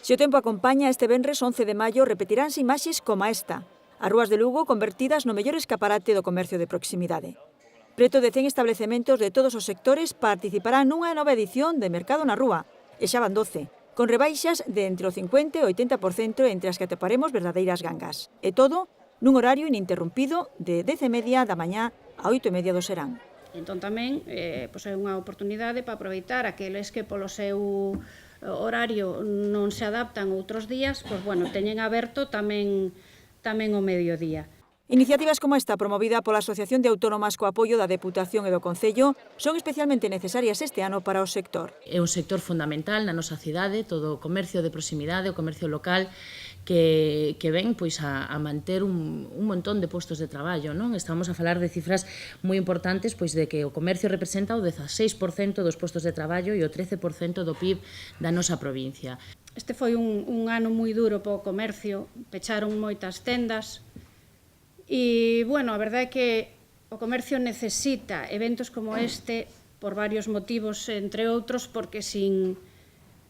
Se o tempo acompaña, este venres 11 de maio repetiránse imaxes como esta. As rúas de Lugo convertidas no mellor escaparate do comercio de proximidade. Preto de 100 establecementos de todos os sectores participarán nunha nova edición de Mercado na Rúa, e xa van 12, con rebaixas de entre o 50 e o 80% entre as que atoparemos verdadeiras gangas. E todo nun horario ininterrumpido de 10:30 da mañá a 8:30 do serán. Entón tamén é unha oportunidade para aproveitar aqueles que polo seu horario non se adaptan outros días, teñen aberto tamén o mediodía. Iniciativas como esta, promovida pola Asociación de Autónomas co apoio da Deputación e do Concello, son especialmente necesarias este ano para o sector. É un sector fundamental na nosa cidade, todo o comercio de proximidade, o comercio local, que ven a manter un montón de postos de traballo, non? Estamos a falar de cifras moi importantes, de que o comercio representa o 16% dos postos de traballo e o 13% do PIB da nosa provincia. Este foi un ano moi duro para o comercio, pecharon moitas tendas, e, a verdade é que o comercio necesita eventos como este por varios motivos, entre outros, porque sin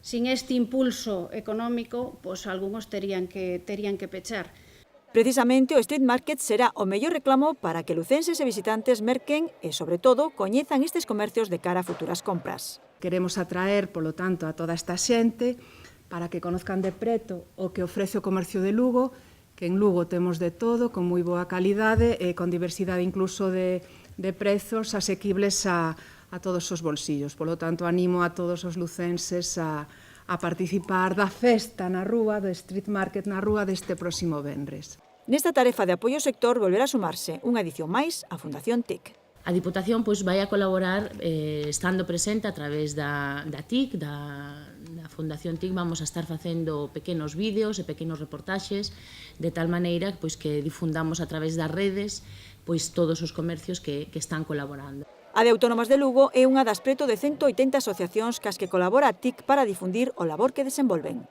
este impulso económico, algúns terían que pechar. Precisamente o Street Market será o mellor reclamo para que lucenses e visitantes merquen e, sobre todo, coñezan estes comercios de cara a futuras compras. Queremos atraer, polo tanto, a toda esta xente para que conozcan de preto o que ofrece o comercio de Lugo, que en Lugo temos de todo, con moi boa calidade e con diversidade incluso de prezos asequibles a todos os bolsillos. Polo tanto, animo a todos os lucenses a participar da festa na rúa, do Street Market na rúa deste próximo venres. Nesta tarefa de apoio ao sector volverá a sumarse unha edición máis a Fundación TIC. A Diputación vai a colaborar estando presente a través da TIC, da Fundación TIC. Vamos a estar facendo pequenos vídeos e pequenos reportaxes de tal maneira que difundamos a través das redes todos os comercios que están colaborando. A de Autónomas de Lugo é unha das preto de 180 asociacións cas que colabora a TIC para difundir o labor que desenvolven.